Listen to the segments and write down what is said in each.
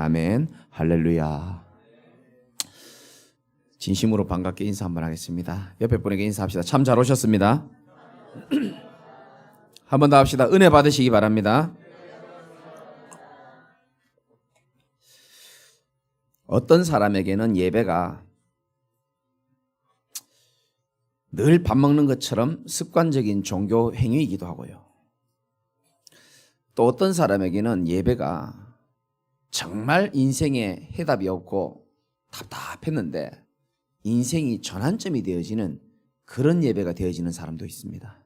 아멘. 할렐루야. 진심으로 반갑게 인사 한번 하겠습니다. 옆에 분에게 인사합시다. 참 잘 오셨습니다. 한 번 더 합시다. 은혜 받으시기 바랍니다. 어떤 사람에게는 예배가 늘 밥 먹는 것처럼 습관적인 종교 행위이기도 하고요. 또 어떤 사람에게는 예배가 정말 인생에 해답이 없고 답답했는데 인생이 전환점이 되어지는 그런 예배가 되어지는 사람도 있습니다.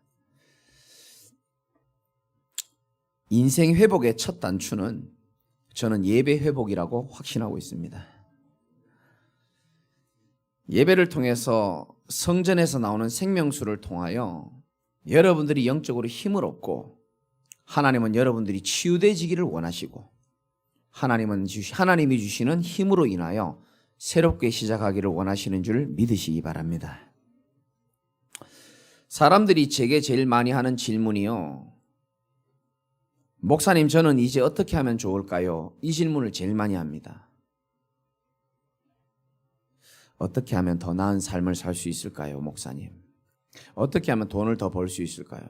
인생 회복의 첫 단추는 저는 예배 회복이라고 확신하고 있습니다. 예배를 통해서 성전에서 나오는 생명수를 통하여 여러분들이 영적으로 힘을 얻고 하나님은 여러분들이 치유되지기를 원하시고 하나님이 주시는 힘으로 인하여 새롭게 시작하기를 원하시는 줄 믿으시기 바랍니다. 사람들이 제게 제일 많이 하는 질문이요. 목사님, 저는 이제 어떻게 하면 좋을까요? 이 질문을 제일 많이 합니다. 어떻게 하면 더 나은 삶을 살 수 있을까요, 목사님? 어떻게 하면 돈을 더 벌 수 있을까요?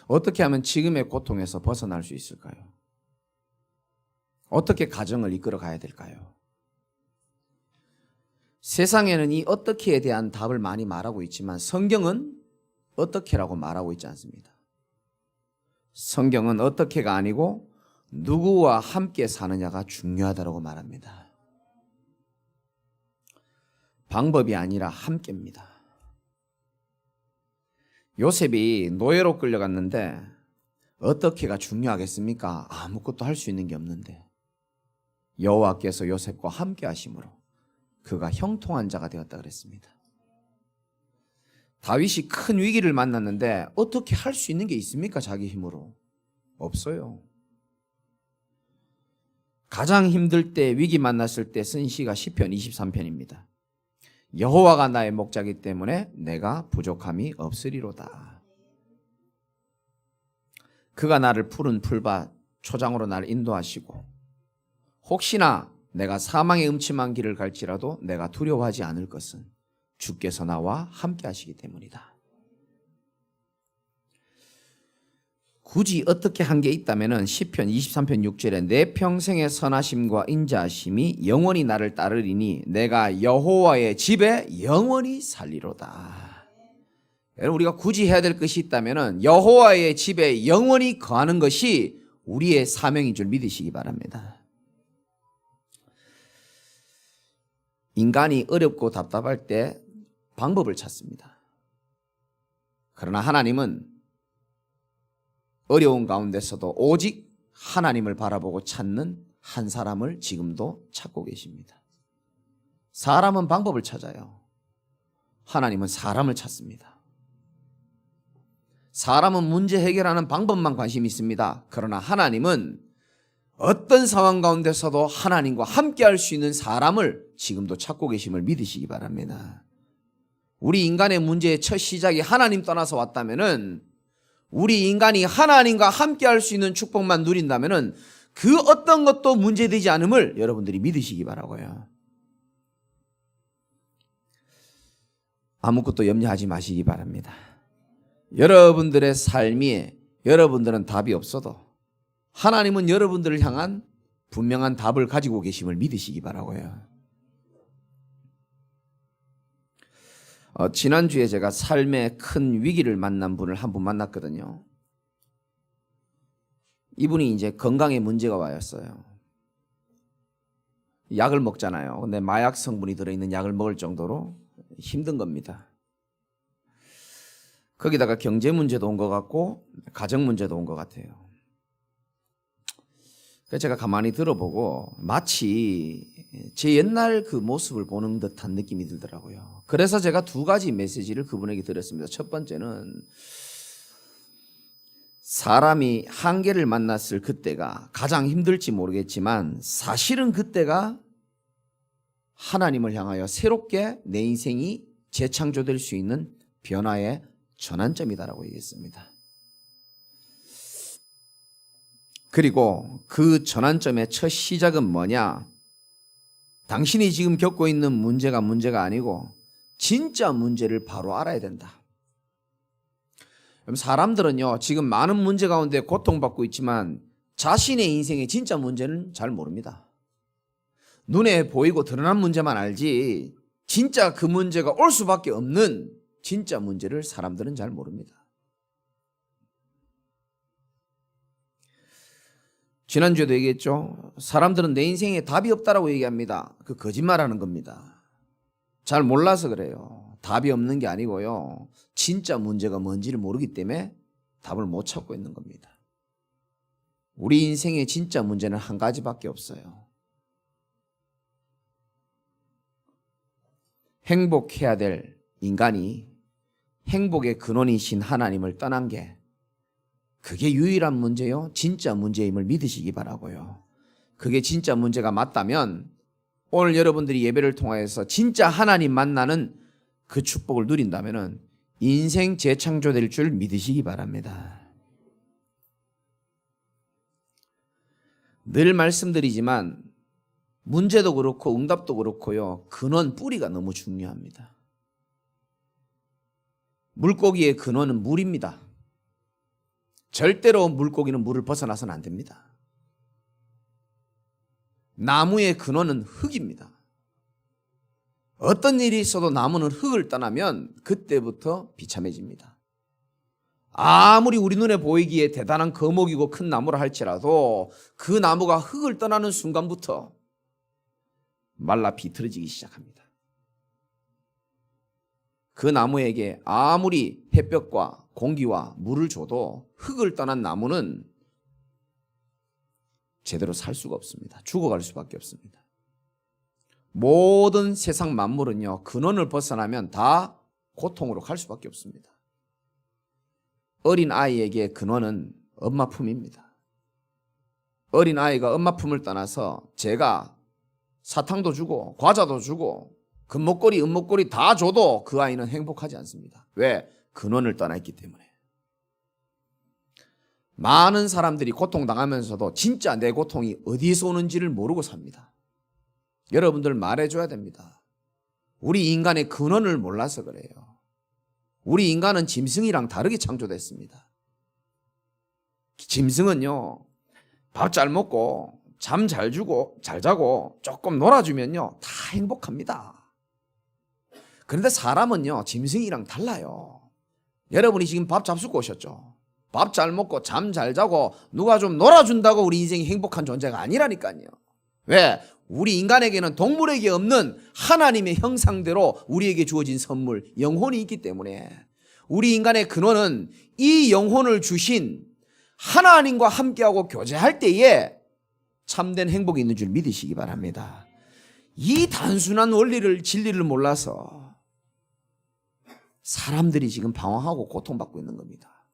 어떻게 하면 지금의 고통에서 벗어날 수 있을까요? 어떻게 가정을 이끌어 가야 될까요? 세상에는 이 어떻게에 대한 답을 많이 말하고 있지만 성경은 어떻게라고 말하고 있지 않습니다. 성경은 어떻게가 아니고 누구와 함께 사느냐가 중요하다고 말합니다. 방법이 아니라 함께입니다. 요셉이 노예로 끌려갔는데 어떻게가 중요하겠습니까? 아무것도 할 수 있는 게 없는데 여호와께서 요셉과 함께 하심으로 그가 형통한 자가 되었다 그랬습니다. 다윗이 큰 위기를 만났는데 어떻게 할 수 있는 게 있습니까? 자기 힘으로. 없어요. 가장 힘들 때, 위기 만났을 때 쓴 시가 시편 23편입니다. 여호와가 나의 목자이기 때문에 내가 부족함이 없으리로다. 그가 나를 푸른 풀밭 초장으로 나를 인도하시고 혹시나 내가 사망의 음침한 길을 갈지라도 내가 두려워하지 않을 것은 주께서 나와 함께 하시기 때문이다. 굳이 어떻게 한 게 있다면 시편 23편 6절에 내 평생의 선하심과 인자하심이 영원히 나를 따르리니 내가 여호와의 집에 영원히 살리로다. 여러분, 우리가 굳이 해야 될 것이 있다면 여호와의 집에 영원히 거하는 것이 우리의 사명인 줄 믿으시기 바랍니다. 인간이 어렵고 답답할 때 방법을 찾습니다. 그러나 하나님은 어려운 가운데서도 오직 하나님을 바라보고 찾는 한 사람을 지금도 찾고 계십니다. 사람은 방법을 찾아요. 하나님은 사람을 찾습니다. 사람은 문제 해결하는 방법만 관심이 있습니다. 그러나 하나님은 어떤 상황 가운데서도 하나님과 함께 할 수 있는 사람을 지금도 찾고 계심을 믿으시기 바랍니다. 우리 인간의 문제의 첫 시작이 하나님 떠나서 왔다면은 우리 인간이 하나님과 함께 할 수 있는 축복만 누린다면은 그 어떤 것도 문제되지 않음을 여러분들이 믿으시기 바라고요. 아무것도 염려하지 마시기 바랍니다. 여러분들의 삶에 여러분들은 답이 없어도 하나님은 여러분들을 향한 분명한 답을 가지고 계심을 믿으시기 바라고요. 지난주에 제가 삶의 큰 위기를 만난 분을 한 분 만났거든요. 이분이 이제 건강에 문제가 와였어요. 약을 먹잖아요. 근데 마약 성분이 들어있는 약을 먹을 정도로 힘든 겁니다. 거기다가 경제 문제도 온 것 같고 가정 문제도 온 것 같아요. 그래서 제가 가만히 들어보고 마치 제 옛날 그 모습을 보는 듯한 느낌이 들더라고요. 그래서 제가 두 가지 메시지를 그분에게 드렸습니다. 첫 번째는 사람이 한계를 만났을 그때가 가장 힘들지 모르겠지만 사실은 그때가 하나님을 향하여 새롭게 내 인생이 재창조될 수 있는 변화의 전환점이다라고 얘기했습니다. 그리고 그 전환점의 첫 시작은 뭐냐? 당신이 지금 겪고 있는 문제가 아니고 진짜 문제를 바로 알아야 된다. 사람들은요, 지금 많은 문제 가운데 고통받고 있지만 자신의 인생의 진짜 문제는 잘 모릅니다. 눈에 보이고 드러난 문제만 알지 진짜 그 문제가 올 수밖에 없는 진짜 문제를 사람들은 잘 모릅니다. 지난주에도 얘기했죠. 사람들은 내 인생에 답이 없다라고 얘기합니다. 그 거짓말하는 겁니다. 잘 몰라서 그래요. 답이 없는 게 아니고요. 진짜 문제가 뭔지를 모르기 때문에 답을 못 찾고 있는 겁니다. 우리 인생의 진짜 문제는 한 가지밖에 없어요. 행복해야 될 인간이 행복의 근원이신 하나님을 떠난 게 그게 유일한 문제요. 진짜 문제임을 믿으시기 바라고요. 그게 진짜 문제가 맞다면 오늘 여러분들이 예배를 통하여서 진짜 하나님 만나는 그 축복을 누린다면 인생 재창조될 줄 믿으시기 바랍니다. 늘 말씀드리지만 문제도 그렇고 응답도 그렇고요. 근원 뿌리가 너무 중요합니다. 물고기의 근원은 물입니다. 절대로 물고기는 물을 벗어나서는 안 됩니다. 나무의 근원은 흙입니다. 어떤 일이 있어도 나무는 흙을 떠나면 그때부터 비참해집니다. 아무리 우리 눈에 보이기에 대단한 거목이고 큰 나무라 할지라도 그 나무가 흙을 떠나는 순간부터 말라 비틀어지기 시작합니다. 그 나무에게 아무리 햇볕과 공기와 물을 줘도 흙을 떠난 나무는 제대로 살 수가 없습니다. 죽어갈 수밖에 없습니다. 모든 세상 만물은요, 근원을 벗어나면 다 고통으로 갈 수밖에 없습니다. 어린 아이에게 근원은 엄마 품입니다. 어린 아이가 엄마 품을 떠나서 제가 사탕도 주고 과자도 주고 금목걸이 은목걸이 다 줘도 그 아이는 행복하지 않습니다. 왜? 근원을 떠나 있기 때문에. 많은 사람들이 고통당하면서도 진짜 내 고통이 어디서 오는지를 모르고 삽니다. 여러분들 말해줘야 됩니다. 우리 인간의 근원을 몰라서 그래요. 우리 인간은 짐승이랑 다르게 창조됐습니다. 짐승은요, 밥 잘 먹고 잠 잘 주고 잘 자고 조금 놀아주면요 다 행복합니다. 그런데 사람은요 짐승이랑 달라요. 여러분이 지금 밥 잡수고 오셨죠? 밥 잘 먹고 잠 잘 자고 누가 좀 놀아준다고 우리 인생이 행복한 존재가 아니라니까요. 왜? 우리 인간에게는 동물에게 없는 하나님의 형상대로 우리에게 주어진 선물, 영혼이 있기 때문에 우리 인간의 근원은 이 영혼을 주신 하나님과 함께하고 교제할 때에 참된 행복이 있는 줄 믿으시기 바랍니다. 이 단순한 원리를, 진리를 몰라서 사람들이 지금 방황하고 고통받고 있는 겁니다.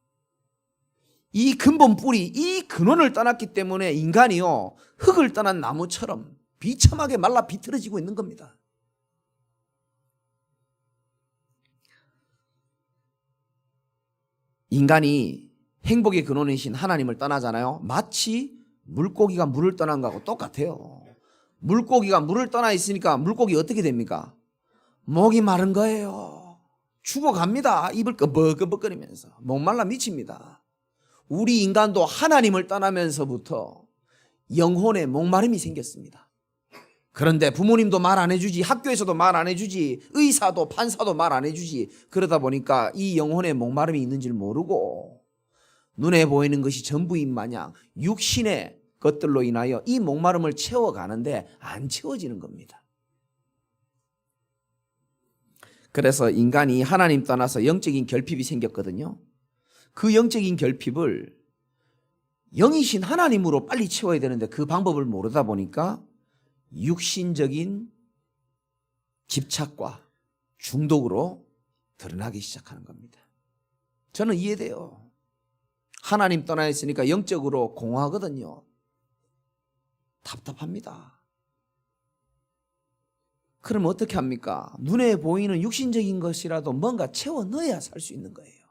이 근본 뿌리, 이 근원을 떠났기 때문에 인간이요 흙을 떠난 나무처럼 비참하게 말라 비틀어지고 있는 겁니다. 인간이 행복의 근원이신 하나님을 떠나잖아요. 마치 물고기가 물을 떠난 거하고 똑같아요. 물고기가 물을 떠나 있으니까 물고기 어떻게 됩니까? 목이 마른 거예요. 죽어갑니다. 입을 끄벅끄벅거리면서 목말라 미칩니다. 우리 인간도 하나님을 떠나면서부터 영혼에 목마름이 생겼습니다. 그런데 부모님도 말 안 해주지, 학교에서도 말 안 해주지, 의사도 판사도 말 안 해주지. 그러다 보니까 이 영혼에 목마름이 있는 줄 모르고 눈에 보이는 것이 전부인 마냥 육신의 것들로 인하여 이 목마름을 채워가는데 안 채워지는 겁니다. 그래서 인간이 하나님 떠나서 영적인 결핍이 생겼거든요. 그 영적인 결핍을 영이신 하나님으로 빨리 채워야 되는데 그 방법을 모르다 보니까 육신적인 집착과 중독으로 드러나기 시작하는 겁니다. 저는 이해돼요. 하나님 떠나 있으니까 영적으로 공허하거든요. 답답합니다. 그럼 어떻게 합니까? 눈에 보이는 육신적인 것이라도 뭔가 채워 넣어야 살 수 있는 거예요.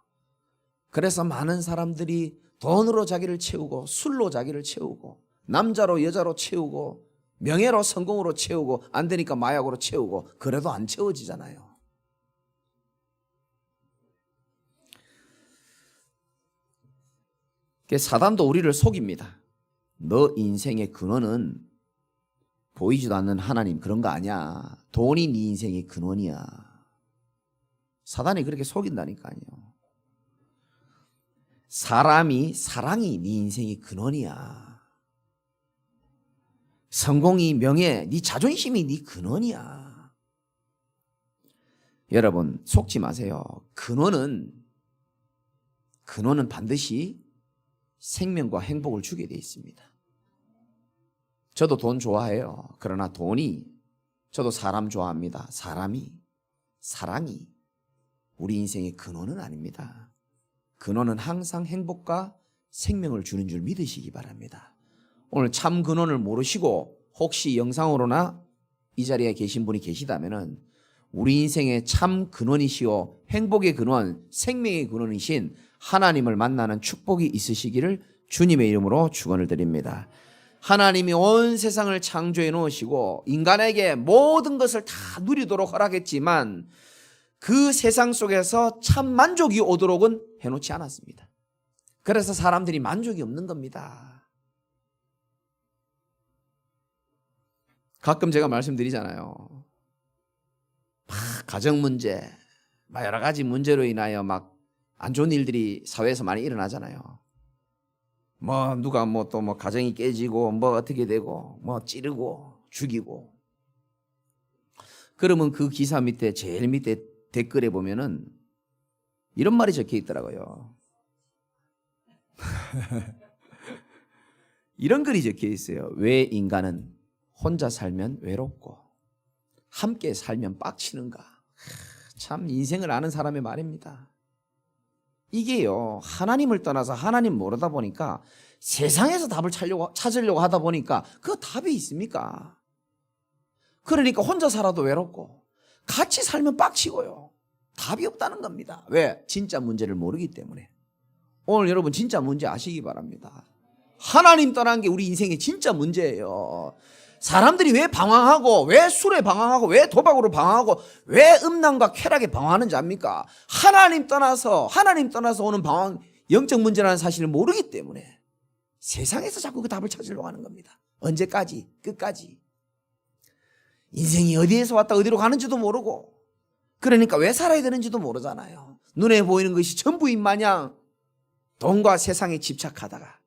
그래서 많은 사람들이 돈으로 자기를 채우고 술로 자기를 채우고 남자로 여자로 채우고 명예로 성공으로 채우고 안 되니까 마약으로 채우고 그래도 안 채워지잖아요. 사단도 우리를 속입니다. 너 인생의 근원은 보이지도 않는 하나님 그런 거 아니야. 돈이 네 인생의 근원이야. 사단이 그렇게 속인다니까요. 사람이 사랑이 네 인생의 근원이야. 성공이 명예, 네 자존심이 네 근원이야. 여러분 속지 마세요. 근원은 반드시 생명과 행복을 주게 돼 있습니다. 저도 돈 좋아해요. 그러나 저도 사람 좋아합니다. 사랑이 우리 인생의 근원은 아닙니다. 근원은 항상 행복과 생명을 주는 줄 믿으시기 바랍니다. 오늘 참 근원을 모르시고 혹시 영상으로나 이 자리에 계신 분이 계시다면 우리 인생의 참 근원이시오 행복의 근원, 생명의 근원이신 하나님을 만나는 축복이 있으시기를 주님의 이름으로 축원을 드립니다. 하나님이 온 세상을 창조해 놓으시고 인간에게 모든 것을 다 누리도록 허락했지만 그 세상 속에서 참 만족이 오도록은 해놓지 않았습니다. 그래서 사람들이 만족이 없는 겁니다. 가끔 제가 말씀드리잖아요. 가정 문제, 여러 가지 문제로 인하여 안 좋은 일들이 사회에서 많이 일어나잖아요. 누가 또 가정이 깨지고 어떻게 되고 찌르고 죽이고. 그러면 그 기사 밑에 제일 밑에 댓글에 보면은 이런 말이 적혀 있더라고요. 이런 글이 적혀 있어요. 왜 인간은 혼자 살면 외롭고 함께 살면 빡치는가. 참 인생을 아는 사람의 말입니다. 이게요, 하나님을 떠나서 하나님 모르다 보니까 세상에서 답을 찾으려고 하다 보니까 그 답이 있습니까? 그러니까 혼자 살아도 외롭고 같이 살면 빡치고요. 답이 없다는 겁니다. 왜? 진짜 문제를 모르기 때문에. 오늘 여러분 진짜 문제 아시기 바랍니다. 하나님 떠난 게 우리 인생의 진짜 문제예요. 사람들이 왜 방황하고 왜 술에 방황하고 왜 도박으로 방황하고 왜 음란과 쾌락에 방황하는지 압니까? 하나님 떠나서 오는 방황, 영적 문제라는 사실을 모르기 때문에 세상에서 자꾸 그 답을 찾으려고 하는 겁니다. 언제까지? 끝까지. 인생이 어디에서 왔다 어디로 가는지도 모르고 그러니까 왜 살아야 되는지도 모르잖아요. 눈에 보이는 것이 전부인 마냥 돈과 세상에 집착하다가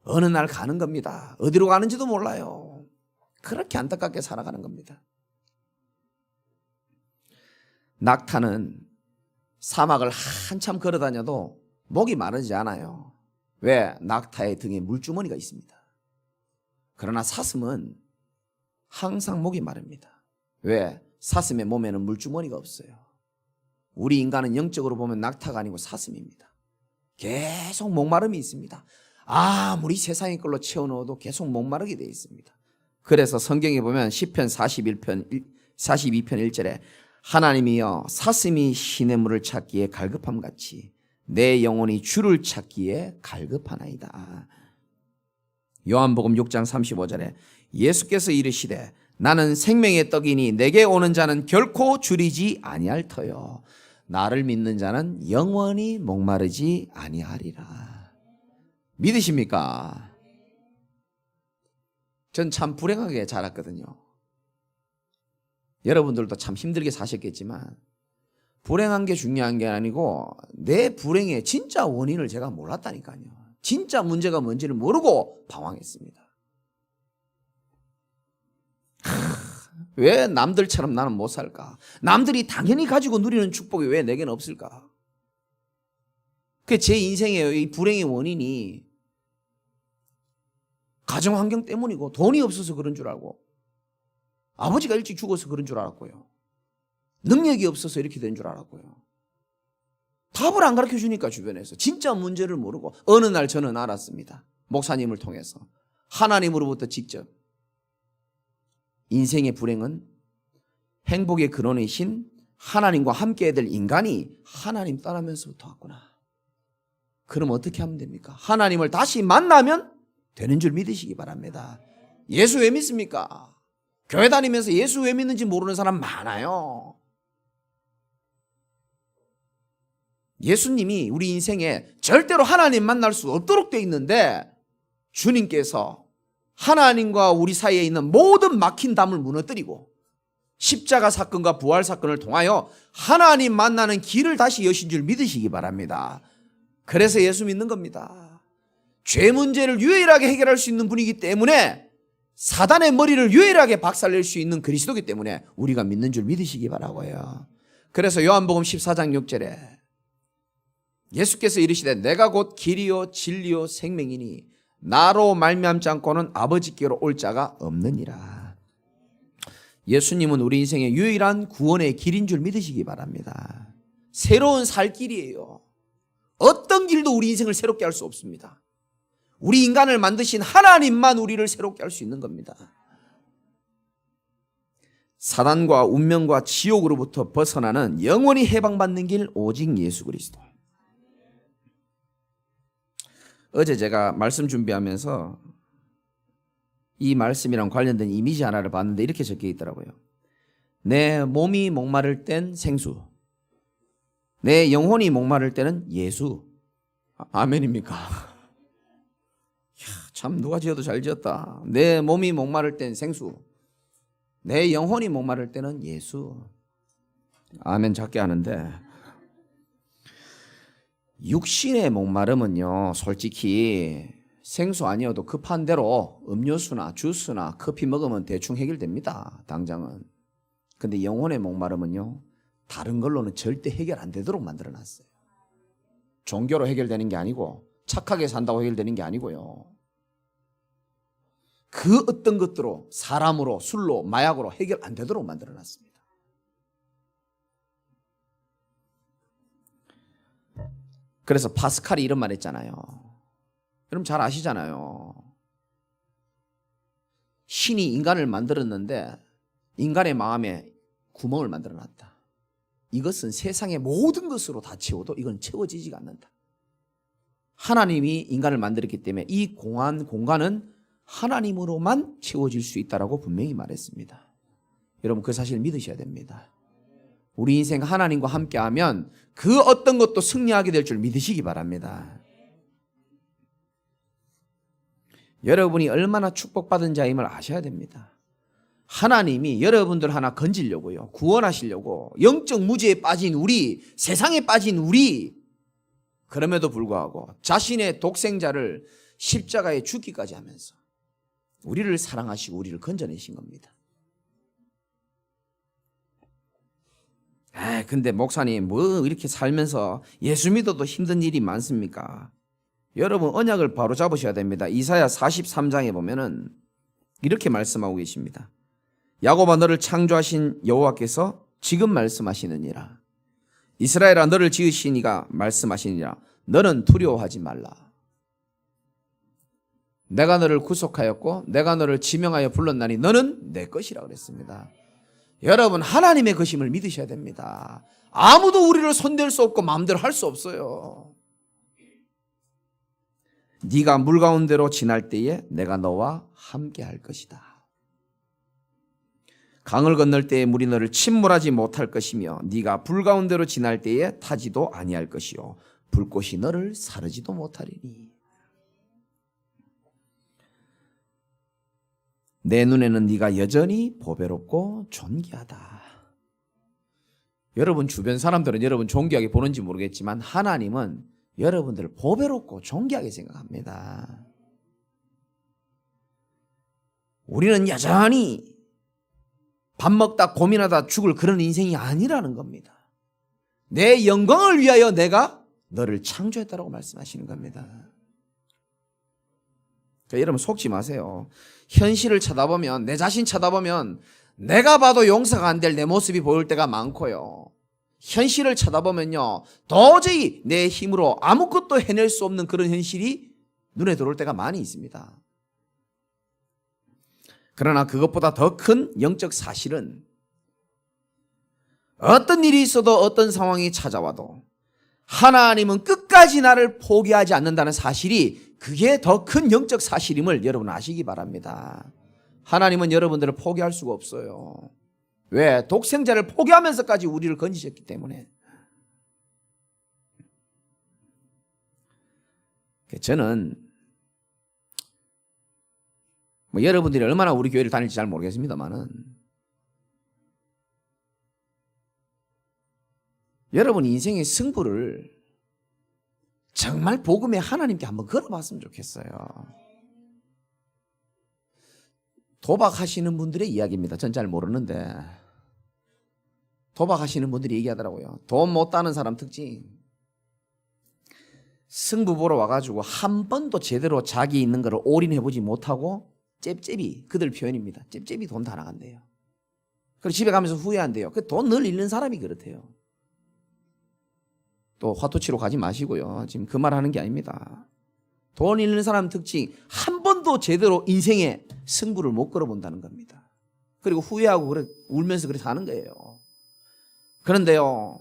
어느 날 가는 겁니다. 어디로 가는지도 몰라요. 그렇게 안타깝게 살아가는 겁니다. 낙타는 사막을 한참 걸어다녀도 목이 마르지 않아요. 왜? 낙타의 등에 물주머니가 있습니다. 그러나 사슴은 항상 목이 마릅니다. 왜? 사슴의 몸에는 물주머니가 없어요. 우리 인간은 영적으로 보면 낙타가 아니고 사슴입니다. 계속 목마름이 있습니다. 아무리 세상의 걸로 채워넣어도 계속 목마르게 되어 있습니다. 그래서 성경에 보면 시편 42편 1절에 하나님이여 사슴이 시냇물을 찾기에 갈급함같이 내 영혼이 주를 찾기에 갈급하나이다. 요한복음 6장 35절에 예수께서 이르시되 나는 생명의 떡이니 내게 오는 자는 결코 줄이지 아니할 터요 나를 믿는 자는 영원히 목마르지 아니하리라. 믿으십니까? 전 참 불행하게 자랐거든요. 여러분들도 참 힘들게 사셨겠지만 불행한 게 중요한 게 아니고 내 불행의 진짜 원인을 제가 몰랐다니까요. 진짜 문제가 뭔지를 모르고 방황했습니다. 왜 남들처럼 나는 못 살까? 남들이 당연히 가지고 누리는 축복이 왜 내게는 없을까? 그 제 인생의 이 불행의 원인이 가정 환경 때문이고 돈이 없어서 그런 줄 알고 아버지가 일찍 죽어서 그런 줄 알았고요. 능력이 없어서 이렇게 된 줄 알았고요. 답을 안 가르쳐 주니까 주변에서 진짜 문제를 모르고 어느 날 저는 알았습니다. 목사님을 통해서 하나님으로부터 직접 인생의 불행은 행복의 근원이신 하나님과 함께 해야 될 인간이 하나님 떠나면서부터 왔구나. 그럼 어떻게 하면 됩니까? 하나님을 다시 만나면 되는 줄 믿으시기 바랍니다. 예수 왜 믿습니까? 교회 다니면서 예수 왜 믿는지 모르는 사람 많아요. 예수님이 우리 인생에 절대로 하나님 만날 수 없도록 되어 있는데 주님께서 하나님과 우리 사이에 있는 모든 막힌 담을 무너뜨리고 십자가 사건과 부활 사건을 통하여 하나님 만나는 길을 다시 여신 줄 믿으시기 바랍니다. 그래서 예수 믿는 겁니다. 죄 문제를 유일하게 해결할 수 있는 분이기 때문에 사단의 머리를 유일하게 박살낼 수 있는 그리스도이기 때문에 우리가 믿는 줄 믿으시기 바라고요. 그래서 요한복음 14장 6절에 예수께서 이르시되 내가 곧 길이요 진리요 생명이니 나로 말미암지 않고는 아버지께로 올 자가 없느니라. 예수님은 우리 인생의 유일한 구원의 길인 줄 믿으시기 바랍니다. 새로운 살 길이에요. 어떤 길도 우리 인생을 새롭게 할 수 없습니다. 우리 인간을 만드신 하나님만 우리를 새롭게 할 수 있는 겁니다. 사단과 운명과 지옥으로부터 벗어나는 영원히 해방받는 길 오직 예수 그리스도. 어제 제가 말씀 준비하면서 이 말씀이랑 관련된 이미지 하나를 봤는데 이렇게 적혀 있더라고요. 내 몸이 목마를 땐 생수, 내 영혼이 목마를 때는 예수. 아멘입니까? 참 누가 지어도 잘 지었다. 내 몸이 목마를 땐 생수, 내 영혼이 목마를 때는 예수. 아멘 작게 하는데 육신의 목마름은요 솔직히 생수 아니어도 급한 대로 음료수나 주스나 커피 먹으면 대충 해결됩니다. 당장은. 근데 영혼의 목마름은요 다른 걸로는 절대 해결 안 되도록 만들어놨어요. 종교로 해결되는 게 아니고 착하게 산다고 해결되는 게 아니고요. 그 어떤 것들로 사람으로 술로 마약으로 해결 안 되도록 만들어놨습니다. 그래서 파스칼이 이런 말 했잖아요. 여러분 잘 아시잖아요. 신이 인간을 만들었는데 인간의 마음에 구멍을 만들어놨다. 이것은 세상의 모든 것으로 다 채워도 이건 채워지지가 않는다. 하나님이 인간을 만들었기 때문에 이 공간은 하나님으로만 채워질 수 있다라고 분명히 말했습니다. 여러분 그 사실 믿으셔야 됩니다. 우리 인생 하나님과 함께하면 그 어떤 것도 승리하게 될 줄 믿으시기 바랍니다. 여러분이 얼마나 축복받은 자임을 아셔야 됩니다. 하나님이 여러분들 하나 건지려고요. 구원하시려고 영적 무지에 빠진 우리, 세상에 빠진 우리, 그럼에도 불구하고 자신의 독생자를 십자가에 죽기까지 하면서 우리를 사랑하시고 우리를 건져내신 겁니다. 근데 목사님 뭐 이렇게 살면서 예수 믿어도 힘든 일이 많습니까? 여러분 언약을 바로 잡으셔야 됩니다. 이사야 43장에 보면은 이렇게 말씀하고 계십니다. 야곱아 너를 창조하신 여호와께서 지금 말씀하시느니라. 이스라엘아 너를 지으신 이가 말씀하시니라. 너는 두려워하지 말라. 내가 너를 구속하였고 내가 너를 지명하여 불렀나니 너는 내 것이라 그랬습니다. 여러분 하나님의 것임을 믿으셔야 됩니다. 아무도 우리를 손댈 수 없고 마음대로 할 수 없어요. 네가 물 가운데로 지날 때에 내가 너와 함께 할 것이다. 강을 건널 때에 물이 너를 침몰하지 못할 것이며 네가 불 가운데로 지날 때에 타지도 아니할 것이요 불꽃이 너를 사르지도 못하리니 내 눈에는 네가 여전히 보배롭고 존귀하다. 여러분 주변 사람들은 여러분 존귀하게 보는지 모르겠지만 하나님은 여러분들을 보배롭고 존귀하게 생각합니다. 우리는 여전히 밥 먹다 고민하다 죽을 그런 인생이 아니라는 겁니다. 내 영광을 위하여 내가 너를 창조했다라고 말씀하시는 겁니다. 그러니까 여러분 속지 마세요. 현실을 쳐다보면 내 자신 쳐다보면 내가 봐도 용서가 안 될 내 모습이 보일 때가 많고요. 현실을 쳐다보면요 도저히 내 힘으로 아무것도 해낼 수 없는 그런 현실이 눈에 들어올 때가 많이 있습니다. 그러나 그것보다 더 큰 영적 사실은 어떤 일이 있어도 어떤 상황이 찾아와도 하나님은 끝까지 나를 포기하지 않는다는 사실이 그게 더 큰 영적 사실임을 여러분 아시기 바랍니다. 하나님은 여러분들을 포기할 수가 없어요. 왜? 독생자를 포기하면서까지 우리를 건지셨기 때문에. 저는 여러분들이 얼마나 우리 교회를 다닐지 잘 모르겠습니다만은 여러분 인생의 승부를 정말 복음의 하나님께 한번 걸어봤으면 좋겠어요. 도박하시는 분들의 이야기입니다. 전 잘 모르는데 도박하시는 분들이 얘기하더라고요. 돈 못 따는 사람 특징, 승부 보러 와가지고 한 번도 제대로 자기 있는 거를 올인해보지 못하고 잽잽이, 그들 표현입니다. 잽잽이 돈 다 나간대요. 그리고 집에 가면서 후회한대요. 그 돈 늘 잃는 사람이 그렇대요. 또 화투 치러 가지 마시고요. 지금 그 말 하는 게 아닙니다. 돈 잃는 사람 특징, 한 번도 제대로 인생에 승부를 못 걸어본다는 겁니다. 그리고 후회하고 그래, 울면서 그렇게 사는 거예요. 그런데요,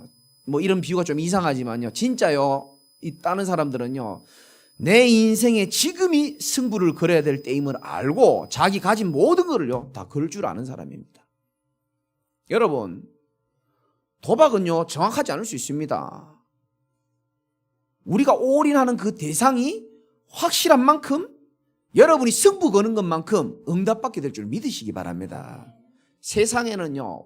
이런 비유가 좀 이상하지만요, 진짜요, 이 다른 사람들은요, 내 인생에 지금이 승부를 걸어야 될 때임을 알고 자기 가진 모든 것을요 다 걸 줄 아는 사람입니다. 여러분, 도박은요 정확하지 않을 수 있습니다. 우리가 올인하는 그 대상이 확실한 만큼 여러분이 승부 거는 것만큼 응답받게 될 줄 믿으시기 바랍니다. 세상에는요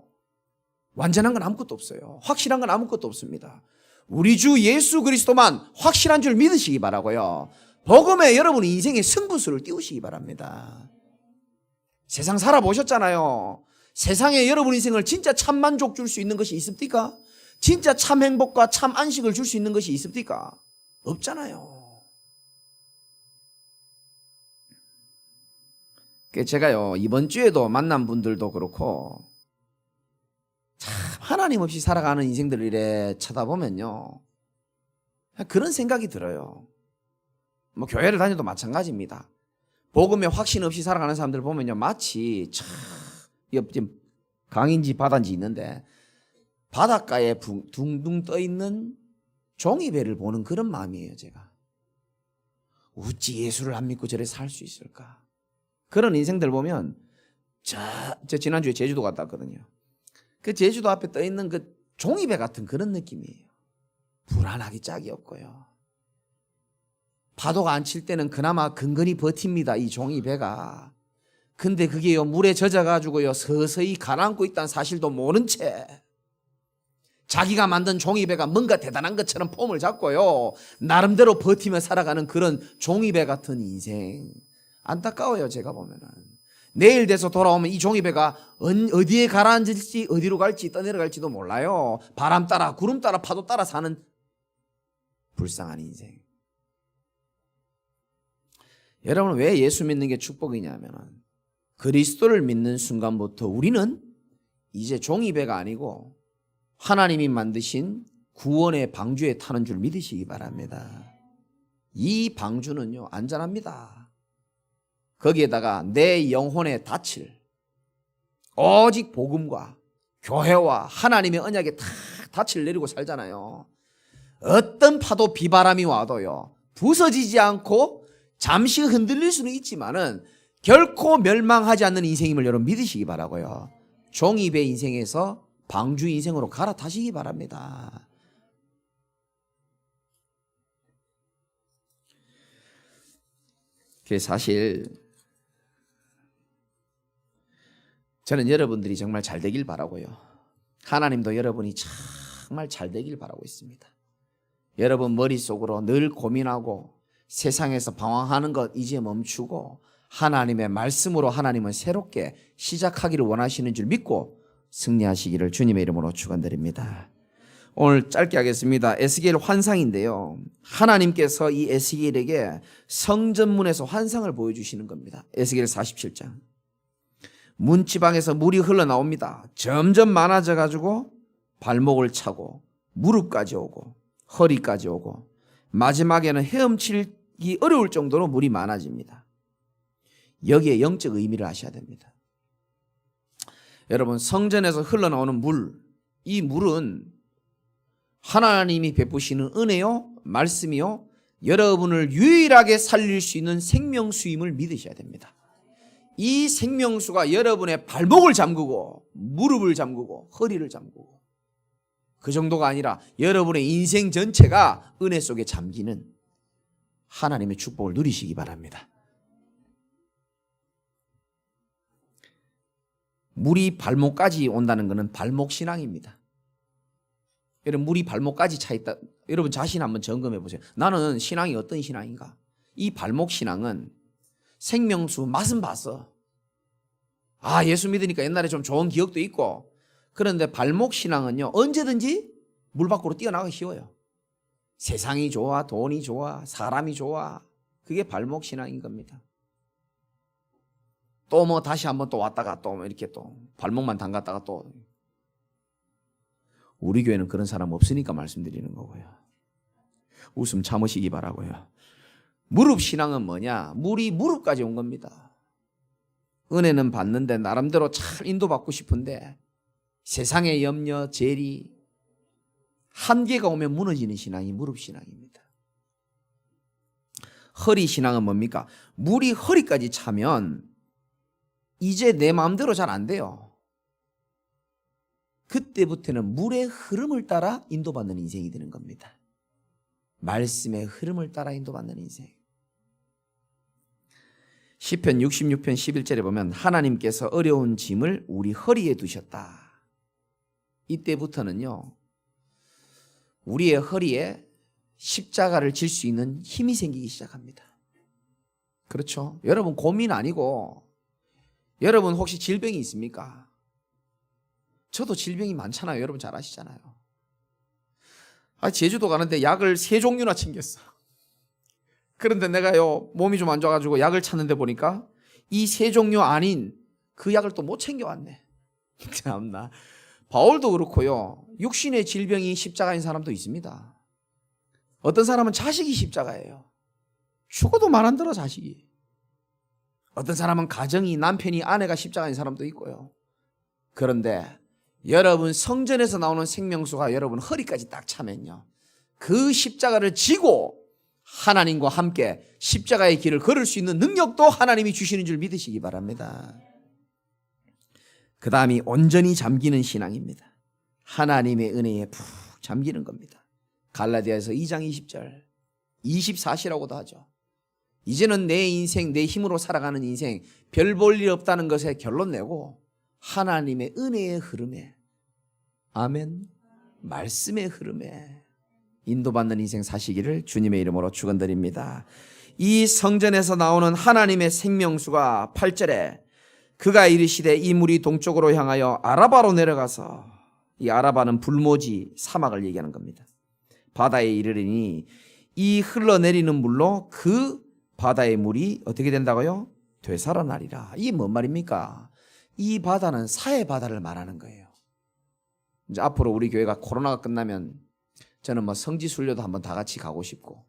완전한 건 아무것도 없어요. 확실한 건 아무것도 없습니다. 우리 주 예수 그리스도만 확실한 줄 믿으시기 바라고요. 복음에 여러분의 인생의 승부수를 띄우시기 바랍니다. 세상 살아보셨잖아요. 세상에 여러분 인생을 진짜 참 만족 줄 수 있는 것이 있습니까? 진짜 참 행복과 참 안식을 줄 수 있는 것이 있습니까? 없잖아요. 제가요 이번 주에도 만난 분들도 그렇고 참 하나님 없이 살아가는 인생들을 이래 쳐다보면요 그런 생각이 들어요. 교회를 다녀도 마찬가지입니다. 복음에 확신 없이 살아가는 사람들 보면요 마치 참 강인지 바다인지 있는데 바닷가에 둥둥 떠있는 종이배를 보는 그런 마음이에요. 제가 어찌 예수를 안 믿고 저래 살 수 있을까? 그런 인생들 보면 저 지난주에 제주도 갔다 왔거든요. 그 제주도 앞에 떠있는 그 종이배 같은 그런 느낌이에요. 불안하기 짝이 없고요. 파도가 안 칠 때는 그나마 근근히 버팁니다. 이 종이배가. 근데 그게요 물에 젖어가지고요 서서히 가라앉고 있다는 사실도 모른 채 자기가 만든 종이배가 뭔가 대단한 것처럼 폼을 잡고요 나름대로 버티며 살아가는 그런 종이배 같은 인생. 안타까워요. 제가 보면은 내일 돼서 돌아오면 이 종이배가 어디에 가라앉을지 어디로 갈지 떠내려갈지도 몰라요. 바람 따라 구름 따라 파도 따라 사는 불쌍한 인생. 여러분 왜 예수 믿는 게 축복이냐면 그리스도를 믿는 순간부터 우리는 이제 종이배가 아니고 하나님이 만드신 구원의 방주에 타는 줄 믿으시기 바랍니다. 이 방주는요 안전합니다. 거기에다가 내 영혼의 닻을 오직 복음과 교회와 하나님의 언약에 다 닻을 내리고 살잖아요. 어떤 파도 비바람이 와도요 부서지지 않고 잠시 흔들릴 수는 있지만은 결코 멸망하지 않는 인생임을 여러분 믿으시기 바라고요. 종이배 인생에서 방주 인생으로 갈아타시기 바랍니다. 사실 저는 여러분들이 정말 잘 되길 바라고요. 하나님도 여러분이 정말 잘 되길 바라고 있습니다. 여러분 머릿속으로 늘 고민하고 세상에서 방황하는 것 이제 멈추고 하나님의 말씀으로 하나님은 새롭게 시작하기를 원하시는 줄 믿고 승리하시기를 주님의 이름으로 축원드립니다. 오늘 짧게 하겠습니다. 에스겔 환상인데요. 하나님께서 이 에스겔에게 성전문에서 환상을 보여주시는 겁니다. 에스겔 47장. 문지방에서 물이 흘러나옵니다. 점점 많아져 가지고 발목을 차고 무릎까지 오고 허리까지 오고 마지막에는 헤엄치기 어려울 정도로 물이 많아집니다. 여기에 영적 의미를 아셔야 됩니다. 여러분 성전에서 흘러나오는 물, 이 물은 하나님이 베푸시는 은혜요, 말씀이요, 여러분을 유일하게 살릴 수 있는 생명수임을 믿으셔야 됩니다. 이 생명수가 여러분의 발목을 잠그고 무릎을 잠그고 허리를 잠그고 그 정도가 아니라 여러분의 인생 전체가 은혜 속에 잠기는 하나님의 축복을 누리시기 바랍니다. 물이 발목까지 온다는 것은 발목신앙입니다. 여러분, 물이 발목까지 차 있다. 여러분 자신 한번 점검해 보세요. 나는 신앙이 어떤 신앙인가? 이 발목신앙은 생명수 맛은 봤어. 아, 예수 믿으니까 옛날에 좀 좋은 기억도 있고. 그런데 발목신앙은요, 언제든지 물 밖으로 뛰어나가기 쉬워요. 세상이 좋아, 돈이 좋아, 사람이 좋아. 그게 발목신앙인 겁니다. 또 뭐 다시 한번 또 왔다가 또 이렇게 또 발목만 담갔다가 또. 우리 교회는 그런 사람 없으니까 말씀드리는 거고요. 웃음 참으시기 바라고요. 무릎 신앙은 뭐냐? 물이 무릎까지 온 겁니다. 은혜는 받는데 나름대로 잘 인도받고 싶은데 세상의 염려, 재리, 한계가 오면 무너지는 신앙이 무릎 신앙입니다. 허리 신앙은 뭡니까? 물이 허리까지 차면 이제 내 마음대로 잘 안 돼요. 그때부터는 물의 흐름을 따라 인도받는 인생이 되는 겁니다. 말씀의 흐름을 따라 인도받는 인생. 시편 66편 11절에 보면 하나님께서 어려운 짐을 우리 허리에 두셨다. 이때부터는요, 우리의 허리에 십자가를 질 수 있는 힘이 생기기 시작합니다. 그렇죠? 여러분 고민 아니고 여러분 혹시 질병이 있습니까? 저도 질병이 많잖아요. 여러분 잘 아시잖아요. 제주도 가는데 약을 3종류나 챙겼어. 그런데 내가요, 몸이 좀 안 좋아가지고 약을 찾는데 보니까 이 3종류 아닌 그 약을 또 못 챙겨왔네. 참나. 바울도 그렇고요, 육신의 질병이 십자가인 사람도 있습니다. 어떤 사람은 자식이 십자가예요. 죽어도 말 안 들어 자식이. 어떤 사람은 가정이, 남편이, 아내가 십자가인 사람도 있고요. 그런데 여러분 성전에서 나오는 생명수가 여러분 허리까지 딱 차면요, 그 십자가를 지고 하나님과 함께 십자가의 길을 걸을 수 있는 능력도 하나님이 주시는 줄 믿으시기 바랍니다. 그 다음이 온전히 잠기는 신앙입니다. 하나님의 은혜에 푹 잠기는 겁니다. 갈라디아서 2장 20절 24시라고도 하죠. 이제는 내 인생, 내 힘으로 살아가는 인생 별 볼 일 없다는 것에 결론 내고 하나님의 은혜의 흐름에, 아멘, 말씀의 흐름에 인도받는 인생 사시기를 주님의 이름으로 축원드립니다. 이 성전에서 나오는 하나님의 생명수가 8절에 그가 이르시되 이 물이 동쪽으로 향하여 아라바로 내려가서, 이 아라바는 불모지 사막을 얘기하는 겁니다. 바다에 이르리니 이 흘러내리는 물로 그 바다의 물이 어떻게 된다고요? 되살아나리라. 이게 뭔 말입니까? 이 바다는 사해 바다를 말하는 거예요. 이제 앞으로 우리 교회가 코로나가 끝나면 저는 뭐 성지 순례도 한번 다 같이 가고 싶고.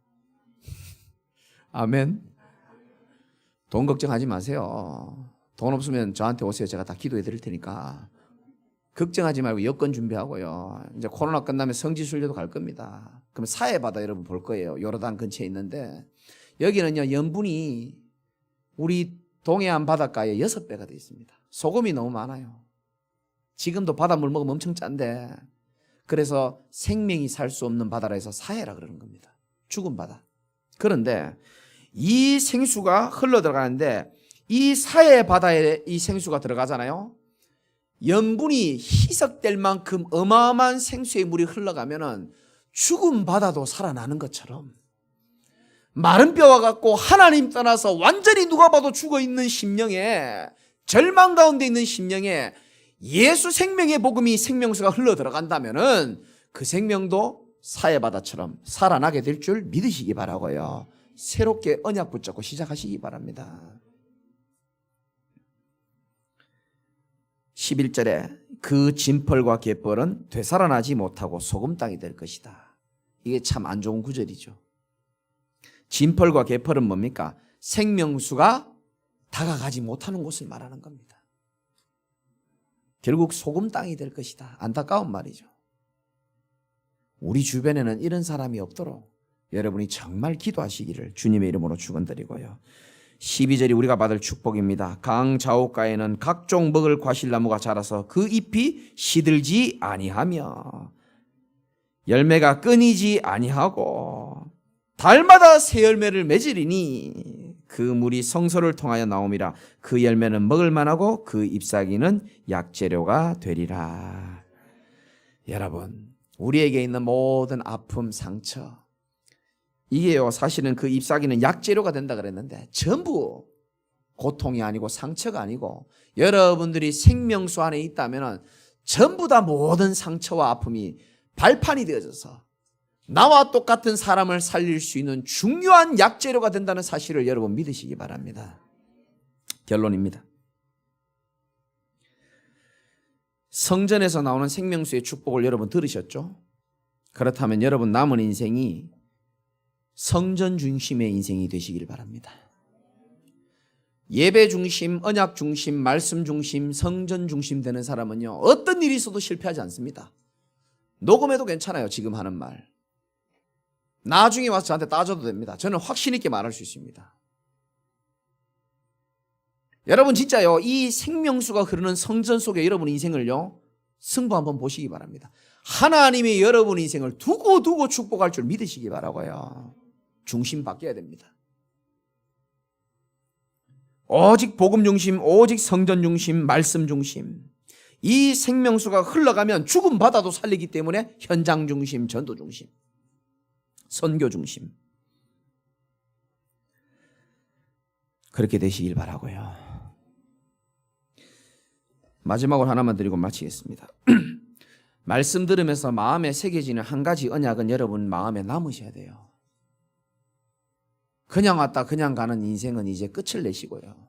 아멘. 돈 걱정하지 마세요. 돈 없으면 저한테 오세요. 제가 다 기도해 드릴 테니까. 걱정하지 말고 여권 준비하고요. 이제 코로나 끝나면 성지 순례도 갈 겁니다. 그럼 사해 바다 여러분 볼 거예요. 요르단 근처에 있는데 여기는요, 염분이 우리 동해안 바닷가에 6배가 되어 있습니다. 소금이 너무 많아요. 지금도 바닷물 먹으면 엄청 짠데, 그래서 생명이 살 수 없는 바다라 해서 사해라 그러는 겁니다. 죽은 바다. 그런데 이 생수가 흘러 들어가는데 이 사해 바다에 이 생수가 들어가잖아요. 염분이 희석될 만큼 어마어마한 생수의 물이 흘러가면은 죽은 바다도 살아나는 것처럼 마른 뼈와 같고 하나님 떠나서 완전히 누가 봐도 죽어있는 심령에, 절망 가운데 있는 심령에 예수 생명의 복음이 생명수가 흘러 들어간다면은 그 생명도 사해바다처럼 살아나게 될 줄 믿으시기 바라고요. 새롭게 언약 붙잡고 시작하시기 바랍니다. 11절에 그 진펄과 갯벌은 되살아나지 못하고 소금 땅이 될 것이다. 이게 참 안 좋은 구절이죠. 진펄과 갯벌은 뭡니까? 생명수가 다가가지 못하는 곳을 말하는 겁니다. 결국 소금 땅이 될 것이다. 안타까운 말이죠. 우리 주변에는 이런 사람이 없도록 여러분이 정말 기도하시기를 주님의 이름으로 축원드리고요. 12절이 우리가 받을 축복입니다. 강 좌우가에는 각종 먹을 과실나무가 자라서 그 잎이 시들지 아니하며 열매가 끊이지 아니하고 달마다 새 열매를 맺으리니 그 물이 성소를 통하여 나옴이라. 그 열매는 먹을 만하고 그 잎사귀는 약재료가 되리라. 여러분, 우리에게 있는 모든 아픔, 상처, 이게요, 사실은 그 잎사귀는 약재료가 된다 그랬는데 전부 고통이 아니고 상처가 아니고 여러분들이 생명수 안에 있다면 전부 다 모든 상처와 아픔이 발판이 되어져서 나와 똑같은 사람을 살릴 수 있는 중요한 약재료가 된다는 사실을 여러분 믿으시기 바랍니다. 결론입니다. 성전에서 나오는 생명수의 축복을 여러분 들으셨죠? 그렇다면 여러분 남은 인생이 성전 중심의 인생이 되시길 바랍니다. 예배 중심, 언약 중심, 말씀 중심, 성전 중심 되는 사람은요, 어떤 일이 있어도 실패하지 않습니다. 녹음해도 괜찮아요. 지금 하는 말 나중에 와서 저한테 따져도 됩니다. 저는 확신 있게 말할 수 있습니다. 여러분 진짜요, 이 생명수가 흐르는 성전 속에 여러분 인생을요 승부 한번 보시기 바랍니다. 하나님이 여러분 인생을 두고 축복할 줄 믿으시기 바라고요. 중심 바뀌어야 됩니다. 오직 복음 중심, 오직 성전 중심, 말씀 중심. 이 생명수가 흘러가면 죽음 바다도 살리기 때문에 현장 중심, 전도 중심, 선교 중심. 그렇게 되시길 바라고요. 마지막으로 하나만 드리고 마치겠습니다. 말씀 들으면서 마음에 새겨지는 한 가지 언약은 여러분 마음에 남으셔야 돼요. 그냥 왔다 그냥 가는 인생은 이제 끝을 내시고요.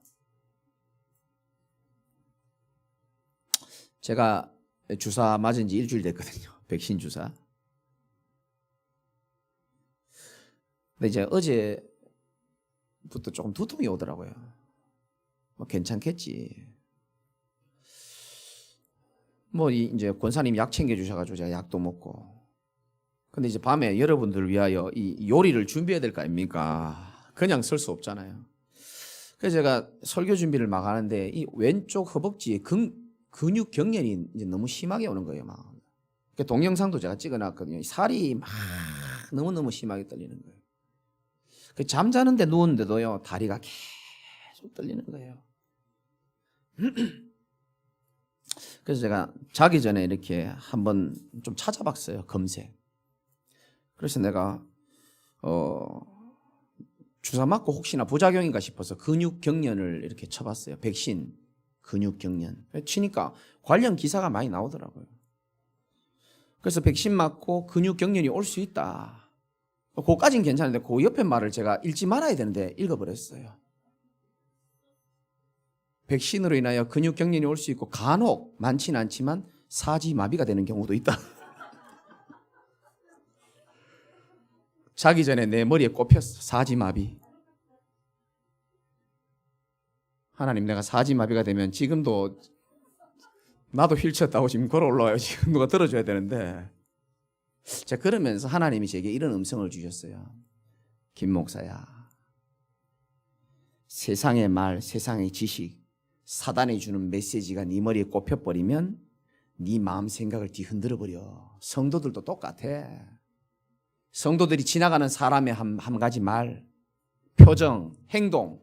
제가 주사 맞은 지 일주일 됐거든요. 백신 주사. 근데 이제 어제부터 조금 두통이 오더라고요. 뭐 괜찮겠지. 뭐 이제 권사님 약 챙겨주셔가지고 제가 약도 먹고. 근데 이제 밤에 여러분들을 위하여 이 요리를 준비해야 될 거 아닙니까? 그냥 쓸 수 없잖아요. 그래서 제가 설교 준비를 막 하는데 이 왼쪽 허벅지에 근육 경련이 이제 너무 심하게 오는 거예요. 막. 동영상도 제가 찍어놨거든요. 살이 막 너무너무 심하게 떨리는 거예요. 잠자는데 누웠는데도요 다리가 계속 떨리는 거예요. 그래서 제가 자기 전에 이렇게 한번 좀 찾아봤어요. 검색. 그래서 내가 주사 맞고 혹시나 부작용인가 싶어서 근육 경련을 이렇게 쳐봤어요. 백신 근육 경련. 치니까 관련 기사가 많이 나오더라고요. 그래서 백신 맞고 근육 경련이 올 수 있다. 그거까지는 괜찮은데 그 옆에 말을 제가 읽지 말아야 되는데 읽어버렸어요. 백신으로 인하여 근육 경련이 올 수 있고 간혹 많지는 않지만 사지마비가 되는 경우도 있다. 자기 전에 내 머리에 꼽혔어. 사지마비. 하나님, 내가 사지마비가 되면 지금도 나도 휠체어 타고 지금 걸어 올라와요. 지금 누가 들어줘야 되는데. 제가 그러면서 하나님이 제게 이런 음성을 주셨어요. 김 목사야, 세상의 말, 세상의 지식, 사단이 주는 메시지가 네 머리에 꼽혀버리면 네 마음 생각을 뒤흔들어버려. 성도들도 똑같아. 성도들이 지나가는 사람의 한 가지 말, 표정, 행동,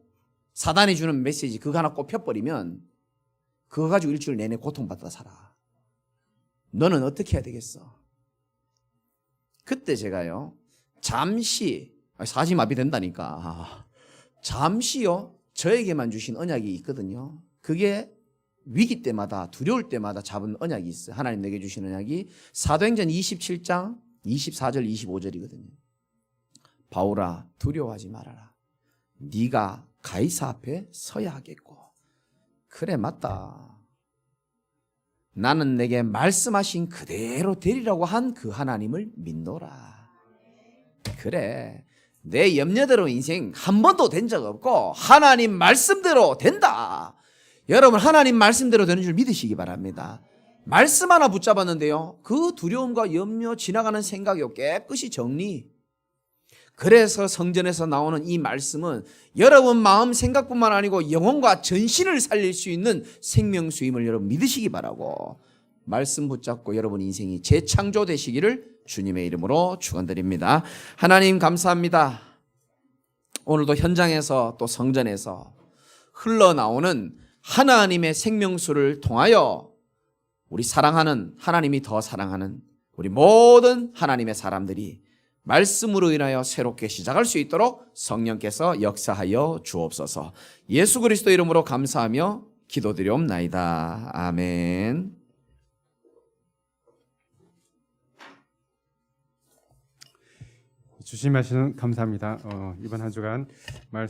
사단이 주는 메시지 그거 하나 꼽혀버리면 그거 가지고 일주일 내내 고통받다 살아. 너는 어떻게 해야 되겠어? 그때 제가요 잠시 사지마비 된다니까 잠시요 저에게만 주신 언약이 있거든요. 그게 위기 때마다 두려울 때마다 잡은 언약이 있어요. 하나님 내게 주신 언약이 사도행전 27장 24절 25절이거든요. 바울아 두려워하지 말아라. 네가 가이사 앞에 서야 하겠고. 그래 맞다. 나는 내게 말씀하신 그대로 되리라고 한 그 하나님을 믿노라. 그래 내 염려대로 인생 한 번도 된 적 없고 하나님 말씀대로 된다. 여러분 하나님 말씀대로 되는 줄 믿으시기 바랍니다. 말씀 하나 붙잡았는데요. 그 두려움과 염려, 지나가는 생각이요 깨끗이 정리. 그래서 성전에서 나오는 이 말씀은 여러분 마음 생각뿐만 아니고 영혼과 전신을 살릴 수 있는 생명수임을 여러분 믿으시기 바라고, 말씀 붙잡고 여러분 인생이 재창조되시기를 주님의 이름으로 축원드립니다. 하나님 감사합니다. 오늘도 현장에서 또 성전에서 흘러나오는 하나님의 생명수를 통하여 우리 사랑하는, 하나님이 더 사랑하는 우리 모든 하나님의 사람들이 말씀으로 인하여 새롭게 시작할 수 있도록 성령께서 역사하여 주옵소서. 예수 그리스도 이름으로 감사하며 기도드리옵나이다. 아멘. 주신 말씀 감사합니다. 이번 한 주간 말씀